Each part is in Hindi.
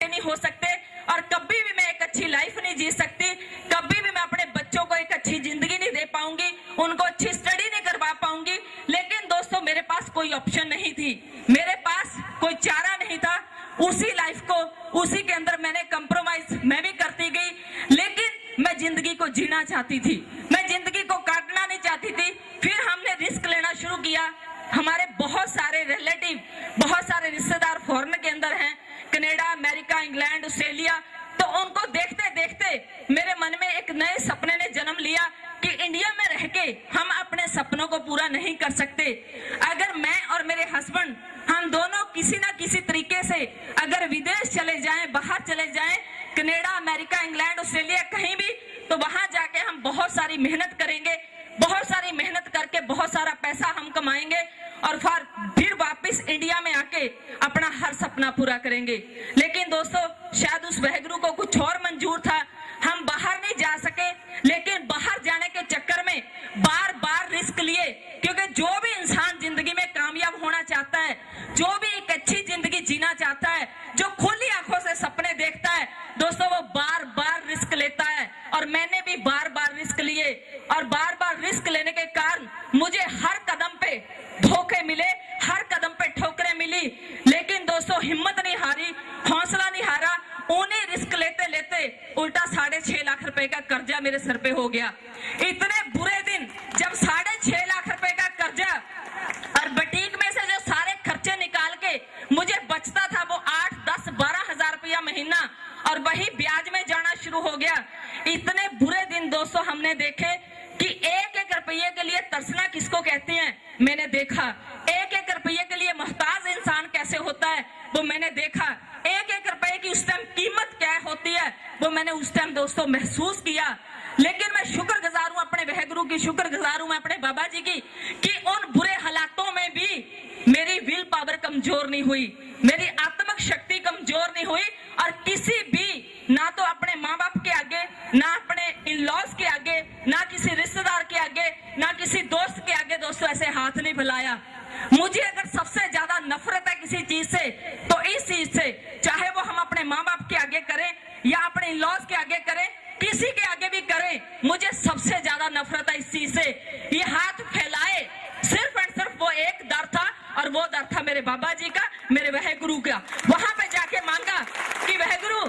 बेटे नहीं हो सकते और कभी भी मैं एक अच्छी लाइफ नहीं जी सकती, कभी भी मैं अपने बच्चों को एक अच्छी जिंदगी नहीं दे पाऊंगी, उनको अच्छी स्टडी नहीं करवा पाऊंगी। लेकिन दोस्तों मेरे पास कोई ऑप्शन नहीं थी, मेरे पास कोई चारा नहीं था। उसी लाइफ को, उसी के अंदर मैंने कंप्रोमाइज मैं भी करती गई, लेकिन मैं जिंदगी को जीना चाहती थी, मैं जिंदगी को काटना नहीं चाहती थी। फिर हमने रिस्क लेना शुरू किया। हमारे बहुत सारे रिलेटिव, बहुत सारे रिश्तेदार फॉरेन के अंदर हैं, कनाडा, अमेरिका, इंग्लैंड, ऑस्ट्रेलिया। तो उनको देखते देखते मेरे मन में एक नए सपने ने जन्म लिया कि इंडिया में रह के हम अपने सपनों को पूरा नहीं कर सकते। अगर मैं और मेरे हस्बैंड हम दोनों किसी ना किसी तरीके से अगर विदेश चले जाएं, बाहर चले जाएं, कनाडा, अमेरिका, इंग्लैंड, ऑस्ट्रेलिया, कहीं भी, तो वहां जाके हम बहुत सारी मेहनत करेंगे, बहुत सारी मेहनत करके बहुत सारा पैसा हम कमाएंगे और फिर वापस इंडिया में आके अपना हर सपना पूरा करेंगे। लेकिन दोस्तों शायद उस वाहिगुरु को कुछ और मंजूर था, हम बाहर नहीं जा सके। लेकिन बाहर जाने के चक्कर में बार बार रिस्क लिए, क्योंकि जो भी इंसान जिंदगी में कामयाब होना चाहता है, जो भी एक अच्छी जिंदगी जीना चाहता है, जो खुली आंखों से सपने देखता है, दोस्तों वो बार बार रिस्क लेता है। और मैंने भी बार बार रिस्क लिए और बार बार रिस्क लेने के कारण मुझे हर कदम पे धोखे मिले, हर कदम पे ठोकरें मिली। लेकिन दोस्तों हिम्मत नहीं हारी, हौसला नहीं हारा। उन्हें रिस्क लेते लेते उल्टा 6.5 लाख रुपए का कर्जा मेरे सर पे हो गया। इतने बुरे दिन जब 6.5 लाख रुपए का कर्जा और बुटीक में से जो सारे खर्चे निकाल के मुझे बचता था वो 8, 10, 12 हजार रुपया महीना, और वही ब्याज में जाना शुरू हो गया। इतने बुरे दिन दोस्तों हमने देखे कि एक एक रुपये के लिए तरसना किसको कहते हैं मैंने देखा। एक एक रुपये के लिए मोहताज इंसान कैसे होता है वो मैंने देखा। एक एक रुपए की उस टाइम कीमत क्या होती है वो मैंने उस टाइम दोस्तों महसूस किया। लेकिन मैं शुक्रगुजार हूं अपने वाहिगुरु की, शुक्रगुजार हूं मैं अपने बाबा जी की कि उन बुरे हालातों में भी मेरी विल पावर कमजोर नहीं हुई, मेरी आत्मिक शक्ति कमजोर नहीं हुई। और किसी भी, ना तो अपने माँ बाप के आगे, ना अपने इन लॉज के आगे, ना किसी रिश्तेदार के आगे, ना किसी दोस्त के आगे दोस्तों ऐसे हाथ नहीं फैलाया। मुझे अगर सबसे ज्यादा नफरत है किसी चीज से तो इस चीज से, चाहे वो हम अपने माँ बाप के आगे करें या अपने इन लॉज के आगे करें, किसी के आगे भी करें, मुझे सबसे ज्यादा नफरत है इस चीज से। ये हाथ फैलाए सिर्फ और सिर्फ वो एक डर था, और वो डर था मेरे बाबा जी का, मेरे वाहिगुरु का। वहां पे जाके मांगा कि वाहिगुरु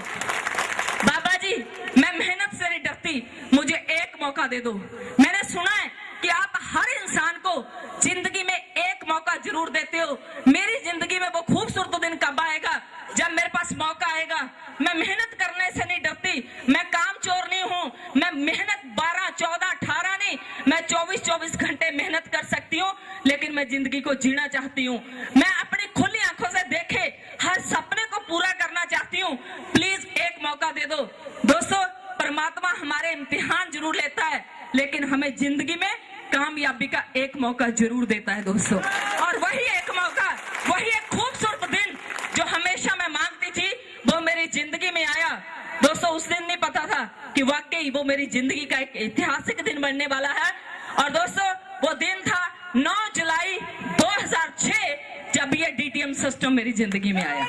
बाबा जी मैं मेहनत से नहीं डरती, मुझे एक मौका दे दो। मैंने सुना है कि आप हर इंसान को जिंदगी में एक मौका जरूर देते हो। मेरी जिंदगी में वो खूबसूरत दिन कब आएगा जब मेरे पास मौका आएगा। मैं मेहनत करने से नहीं डरती, मैं काम चोर नहीं हूँ, मैं मेहनत 12, 14, 18 नहीं, मैं 24 घंटे मेहनत कर सकती हूँ। लेकिन मैं जिंदगी को जीना चाहती हूँ, मैं अपनी खुली आंखों से देखे हर सपने को पूरा करना चाहती हूँ। प्लीज एक मौका दे दो। दोस्तों परमात्मा हमारे इम्तिहान जरूर लेता है, लेकिन हमें जिंदगी में कामयाबी का एक मौका जरूर देता है दोस्तों। और वही एक मौका, वही एक खूबसूरत दिन जो हमेशा मैं मांगती थी, वो मेरी जिंदगी में आया। दोस्तों उस दिन नहीं पता था कि वाकई वो मेरी जिंदगी का एक ऐतिहासिक दिन बनने वाला है। और दोस्तों वो दिन था 9 जुलाई 2006 जब ये डीटीएम सिस्टम मेरी जिंदगी में आया।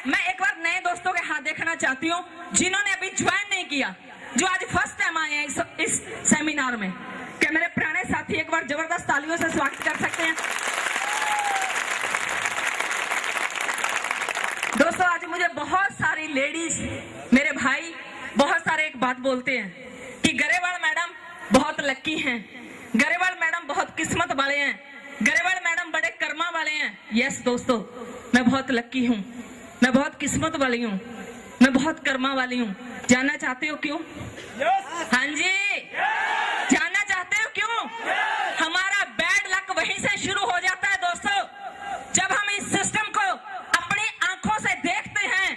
मैं एक बार नए दोस्तों के हाथ देखना चाहती हूँ जिन्होंने अभी ज्वाइन नहीं किया, जो आज फर्स्ट टाइम आए हैं इस सेमिनार में। क्या मेरे पुराने साथी एक बार जबरदस्त तालियों से स्वागत कर सकते हैं? दोस्तों आज मुझे बहुत सारी लेडीज, मेरे भाई बहुत सारे एक बात बोलते हैं कि गरेवाल मैडम बहुत लकी हैं, गरेवाल मैडम बहुत किस्मत वाले हैं, गरेवाल मैडम बड़े कर्मा वाले हैं। यस दोस्तों मैं बहुत लकी हूँ, मैं बहुत किस्मत वाली हूँ, मैं बहुत कर्मा वाली हूँ। जानना चाहते हो क्यों? हाँ जी, जानना चाहते हो क्यों? हमारा बैड लक वहीं से शुरू हो जाता है दोस्तों, जब हम इस सिस्टम को अपनी आंखों से देखते हैं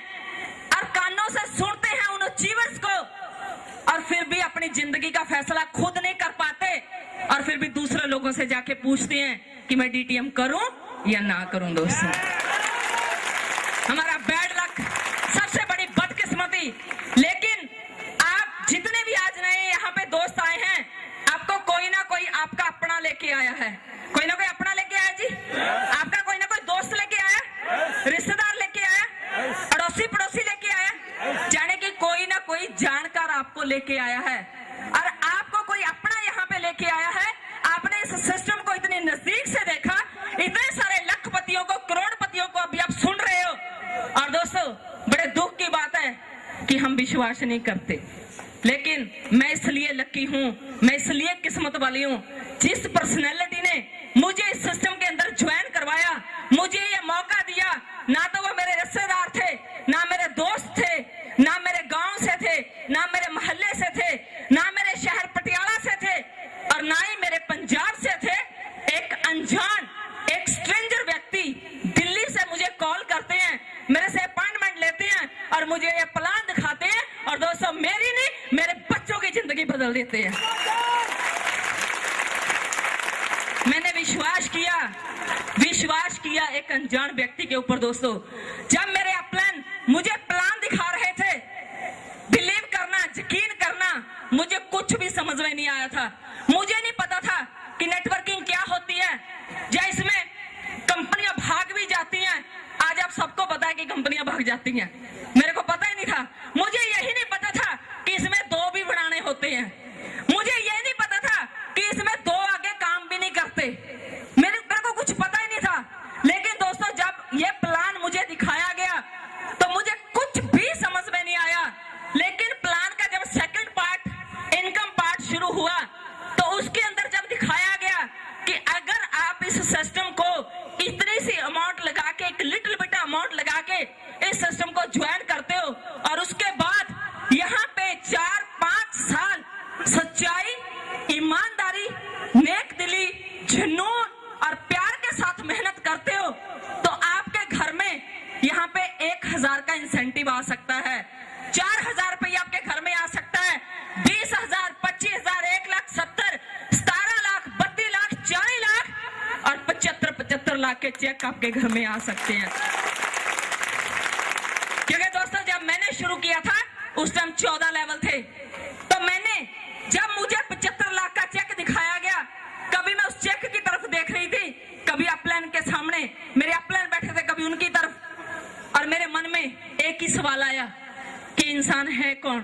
और कानों से सुनते हैं उन अचीवर्स को, और फिर भी अपनी जिंदगी का फैसला खुद नहीं कर पाते, और फिर भी दूसरे लोगों से जाके पूछते हैं कि मैं डीटीएम करूं या ना करूं। दोस्तों हमारा बैड लक, सबसे बड़ी बदकिस्मती। लेकिन आप जितने भी आज नए यहाँ पे दोस्त आए हैं, आपको कोई ना कोई आपका अपना लेके आया है, कोई ना कोई अपना लेके आया जी, आपका कोई ना कोई दोस्त लेके आया। लेके आया है और आपको कोई अपना यहाँ पे लेके आया है। आपने इस सिस्टम को इतनी नजदीक से देखा, इतने सारे लखपतियों को, करोड़पतियों को अभी आप सुन रहे हो। और दोस्तों, बड़े दुख की बात है कि हम विश्वास नहीं करते, लेकिन मैं इसलिए लकी हूं, मैं इसलिए किस्मत वाली हूं, जिस पर्सनैलिटी ने मुझे इस सिस्टम के अंदर ज्वाइन करवाया, मुझे ये मौका दिया। ना तो वो मेरे रिश्तेदार थे, ना मेरे दोस्त थे, ना मेरे गांव से थे, ना मेरे मोहल्ले से थे, ना मेरे शहर पटियाला से थे, और ना ही मेरे पंजाब से थे। एक अनजान, एक स्ट्रेंजर व्यक्ति दिल्ली से मुझे कॉल करते हैं, मेरे से अपॉइंटमेंट लेते हैं और मुझे ये प्लान दिखाते हैं, और दोस्तों मेरी नहीं, मेरे बच्चों की जिंदगी बदल देते हैं। मैंने विश्वास किया एक अनजान व्यक्ति के ऊपर। दोस्तों, जब मेरे अपलाइन मुझे प्लान दिखा रहे थे, बिलीव करना, यकीन करना, मुझे कुछ भी समझ में नहीं आया था। मुझे नहीं पता था कि नेटवर्किंग क्या होती है, या इसमें कंपनियां भाग भी जाती हैं। आज आप सबको पता है कि कंपनियां भाग जाती हैं, मेरे को पता ही नहीं था। मुझे यही नहीं पता था कि इसमें दो भी बनाने होते हैं। मुझे यही नहीं पता था कि इसमें दो आगे काम भी नहीं करते। मेरे को कुछ पता ही नहीं था। लेकिन दोस्तों, जब ये प्लान मुझे दिखाया गया तो मुझे कुछ भी समझ में नहीं आया। लेकिन प्लान का जब सेकंड पार्ट, इनकम पार्ट शुरू हुआ, तो उसके अंदर जब दिखाया गया कि अगर आप इस सिस्टम को इतनी सी अमाउंट लगा के, एक लिटिल बिट अमाउंट लगा के इस सिस्टम को ज्वाइन करते हो, और उसके बाद यहाँ पे 4-5 साल सच्चाई, ईमानदारी, नेक दिली, जुनून और प्यार के साथ मेहनत करते हो, तो आपके घर में यहाँ पे 1000 का इंसेंटिव आ सकता है, 4000 रुपया आपके घर में आ सकता है, 20,000, 25,000, 1,70,000, 17 लाख, 32 लाख, 40 लाख और 75 लाख के चेक आपके घर में आ सकते हैं। क्योंकि दोस्तों, जब मैंने शुरू किया था उस टाइम 14 लेवल थे, तो मैंने जब मुझे 75 लाख का चेक दिखाया गया, कभी मैं उस चेक की तरफ देख रही थी, कभी अपलाइन के सामने मेरे अपलाइन बैठे थे, कभी उनकी तरफ, और मेरे मन में एक ही सवाल आया कि इंसान है कौन,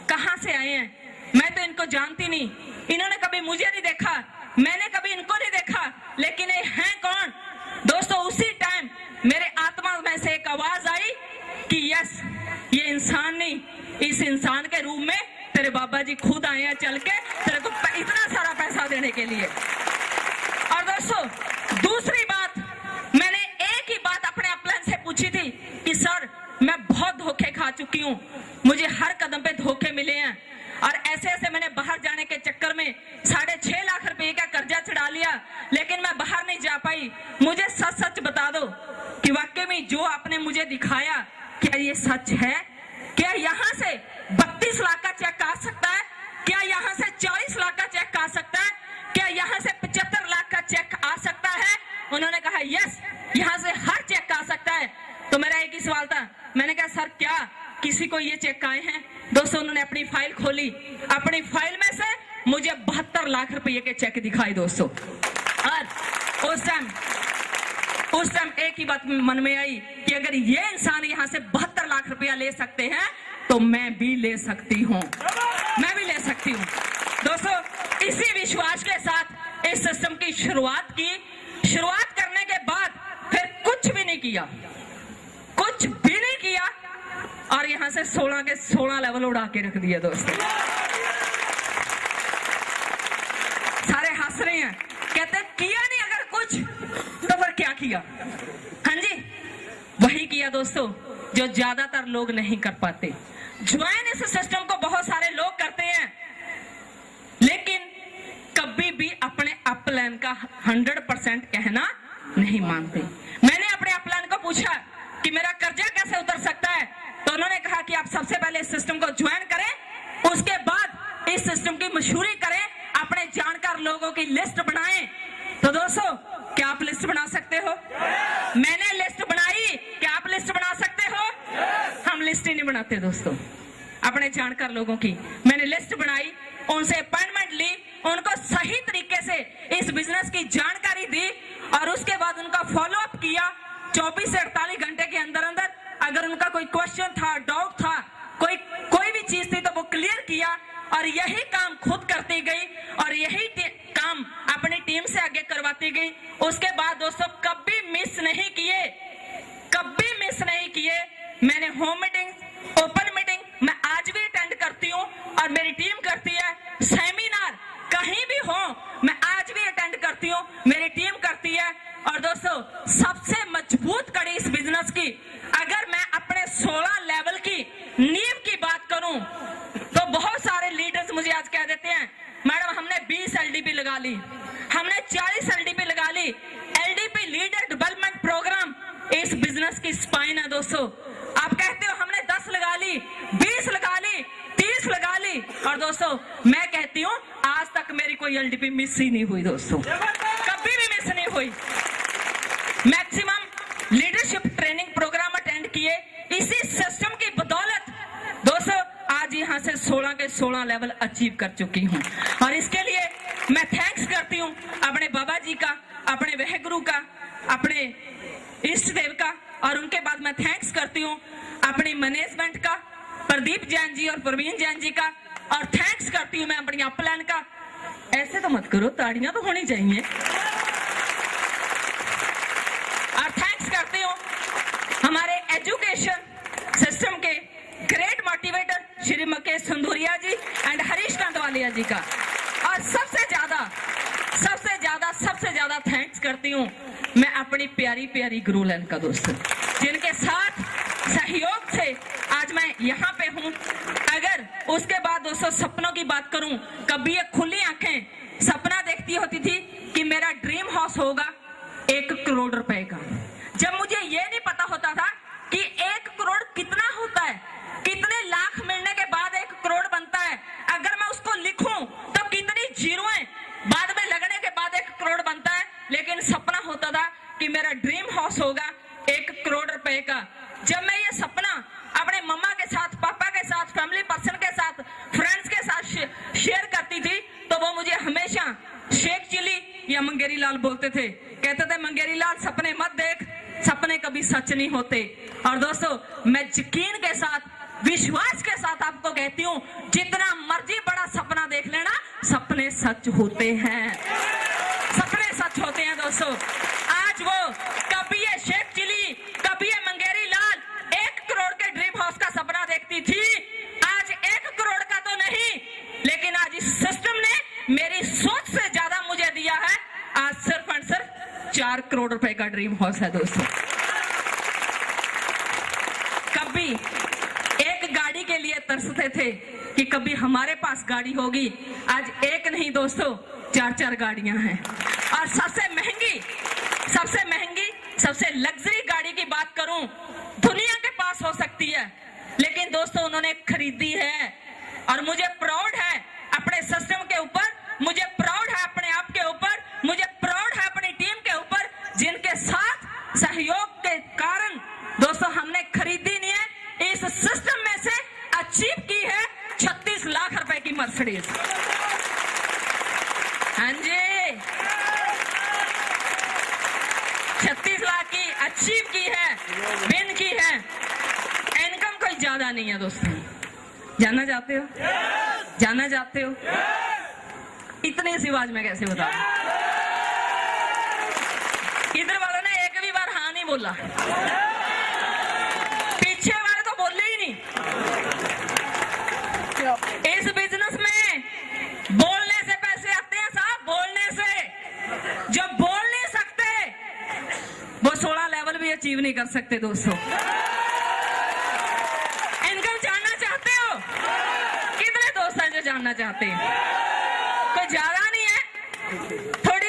कहां से आए हैं। मैं तो इनको जानती नहीं, इन्होंने कभी मुझे नहीं देखा, मैंने कभी इनको नहीं देखा, लेकिन ये हैं कौन। दोस्तों, उसी टाइम मेरे आत्मा में से एक आवाज आई कि यस, ये इंसान नहीं, इस इंसान के रूप में तेरे बाबा जी खुद आए हैं चल के तेरे को इतना सारा पैसा देने के लिए। और दोस्तों, दूसरी बात, मैंने एक ही बात अपने अपलाइन से पूछी थी कि सर, मैं बहुत धोखे खा चुकी हूँ, मुझे हर कदम पे धोखे मिले हैं, और ऐसे ऐसे मैंने बाहर जाने के चक्कर में 6.5 लाख रुपए का कर्जा चढ़ा लिया, लेकिन मैं बाहर नहीं जा पाई। मुझे सच सच बता दो कि वाकई में जो आपने मुझे दिखाया, क्या ये सच है? क्या यहाँ से 32 लाख का चेक आ सकता है? क्या यहाँ से 40 लाख का चेक आ सकता है? क्या यहाँ से 75 लाख का चेक आ सकता है? उन्होंने कहा यस, यहाँ से हर चेक आ सकता है। तो मेरा एक ही सवाल था, मैंने कहा सर, क्या किसी को ये चेक आए हैं? दोस्तों, उन्होंने अपनी फाइल खोली, अपनी फाइल में से मुझे 72 लाख रुपए के चेक दिखाई दोस्तों। और उस टाइम एक ही बात मन में आई कि अगर ये इंसान यहाँ से 72 लाख रुपया ले सकते हैं, तो मैं भी ले सकती हूँ, मैं भी ले सकती हूँ। दोस्तों, इसी विश्वास के साथ इस सिस्टम की शुरुआत की। शुरुआत करने के बाद फिर कुछ भी नहीं किया, कुछ भी नहीं किया, और यहाँ से 16 के 16 लेवल उड़ा के रख दिया। दोस्तों, सारे हंस रहे हैं, कहते किया नहीं अगर कुछ, तो फिर क्या किया? हाँ जी, वही किया दोस्तों जो ज्यादातर लोग नहीं कर पाते। ज्वाइन इस सिस्टम को बहुत सारे लोग करते हैं, लेकिन कभी भी अपने अपलाइन का 100% कहना नहीं मानते। मैंने अपने अपलाइन को पूछा कि मेरा कर्जा कैसे उतर सकता है, तो उन्होंने कहा कि आप सबसे पहले इस सिस्टम को ज्वाइन करें, उसके बाद इस सिस्टम की मशहूरी करें, अपने जानकार लोगों की लिस्ट बनाएं। तो दोस्तों, क्या आप लिस्ट बना सकते हो? मैंने लिस्ट बनाई, क्या आप लिस्ट बना सकते हो? हम लिस्ट ही नहीं बनाते दोस्तों, अपने जानकार लोगों की मैंने लिस्ट बनाई, उनसे अपॉइंटमेंट ली, उनको सही तरीके से इस बिजनेस की जानकारी दी, और उसके बाद उनका फॉलो अप किया। 24 से 48 घंटे के अंदर अंदर अगर उनका कोई क्वेश्चन था, डाउट था, कोई भी चीज थी, तो वो क्लियर किया। और यही काम खुद करती गई और यही काम अपनी टीम से आगे करवाती गई। उसके बाद दोस्तों कभी मिस नहीं किए मैंने होम मीटिंग, ओपन मीटिंग मैं आज भी अटेंड करती हूँ और मेरी टीम करती है। सेमिनार कहीं भी हो मैं आज भी अटेंड करती हूँ, मेरी टीम करती है। और दोस्तों सबसे मजबूत कड़ी इस बिजनेस की, अगर मैं अपने 16 लेवल की नींव की बात करूं तो बहुत सारे लीडर्स मुझे आज कह देते हैं मैडम हमने 20 LDP लगा ली, हमने 40 LDP लगा ली। LDP लीडर डेवलपमेंट प्रोग्राम इस बिजनेस की स्पाइन है दोस्तों। आप कहते हो हमने 10 लगा ली, 20 लगा ली, 30 लगा ली, और दोस्तों मैं कहती हूँ आज तक मेरी कोई LDP मिस ही नहीं हुई दोस्तों, कभी भी मिस नहीं हुई। Maximum leadership training program attend किए, इसी सिस्टम की बदौलत दोस्तों आज यहाँ से 16 के 16 लेवल अचीव कर चुकी हूँ। और इसके लिए मैं थैंक्स करती हूँ अपने बाबा जी का, अपने वाहेगुरु का, अपने इष्ट देव का, और उनके बाद मैं थैंक्स करती हूँ अपनी मैनेजमेंट का, प्रदीप जैन जी और प्रवीण जैन जी का, और थैंक्स करती हूँ मैं अपनी अपलाइन का। ऐसे तो मत करो, ताड़ियां तो होनी चाहिए। और थैंक्स करती हूँ हमारे एजुकेशन सिस्टम के great motivator Shri Mukesh Sunduriya ji and Harish Kandwalia ji का। और सबसे ज्यादा थैंक्स करती हूँ मैं अपनी प्यारी प्यारी गुरुलैन का दोस्तों, जिनके साथ सहयोग से आज मैं यहाँ पे हूँ। अगर उसके बाद दोस्तों सपनों की बात करूं, कभी ये खुली आंखें सपना देखती होती थी कि मेरा ड्रीम हाउस होगा 1 करोड़ रुपए का। जब मुझे ये नहीं पता होता था कि 1 करोड़ कितना होता है, कितने लाख मिलने के बाद 1 करोड़ बनता है, अगर मैं उसको लिखूं तो कितनी जीरोएं बाद में लगने के बाद 1 करोड़ बनता है। लेकिन सपना होता था कि मेरा ड्रीम हाउस होगा 1 करोड़ रुपए का। जब मैं ये सपना अपने मम्मा के साथ, पापा के साथ, फैमिली पर्सन के साथ, फ्रेंड्स के साथ शेयर करती थी तो वो मुझे हमेशा शेख चिली या मंगेरी लाल बोलते थे, कहते थे मंगेरी लाल सपने मत देख, सपने कभी सच नहीं होते। और दोस्तों मैं यकीन के साथ, विश्वास के साथ आपको कहती हूँ जितना मर्जी बड़ा सपना देख लेना, सपने सच होते हैं, सपने सच होते हैं दोस्तों। आज वो कभी ये शेख चिली, कभी ये मंगेरी लाल 1 करोड़ के ड्रीम हाउस का सपना देखती थी, आज 1 करोड़ का तो नहीं, लेकिन आज इस सिस्टम ने मेरी सोच से ज्यादा मुझे दिया है। आज सिर्फ और सिर्फ 4 करोड़ रुपए का ड्रीम हाउस है दोस्तों। कभी एक गाड़ी के लिए तरसते थे कि कभी हमारे पास गाड़ी होगी, आज एक नहीं दोस्तों 4-4 गाड़ियां हैं। और सबसे महंगी, सबसे लग्जरी गाड़ी की बात करूं, दुनिया के पास हो सकती है, लेकिन दोस्तों उन्होंने खरीदी है। और मुझे प्राउड है अपने सिस्टम के ऊपर, मुझे प्राउड है अपने आप के ऊपर, मुझे प्राउड है अपनी टीम के ऊपर, जिनके साथ सहयोग के कारण दोस्तों हमने खरीदी नहीं है, इस सिस्टम में से अचीव की है 36 लाख रुपए की मर्सिडीज। हाँ जी, 36 लाख की अचीव की है, विन की है। इनकम कोई ज्यादा नहीं है दोस्तों, जानना चाहते हो? जानना चाहते हो? इतनी सी आवाज में कैसे बता? इधर वालों ने एक भी बार हाँ नहीं बोला, पीछे वाले तो बोले ही नहीं। इस बिजनेस में बोलने से पैसे आते हैं साहब, बोलने से। जो बोल नहीं सकते वो 16 लेवल भी अचीव नहीं कर सकते दोस्तों। इनकम जानना चाहते हो? कितने दोस्त हैं जो जानना चाहते हैं? कोई ज्यादा नहीं है, थोड़ी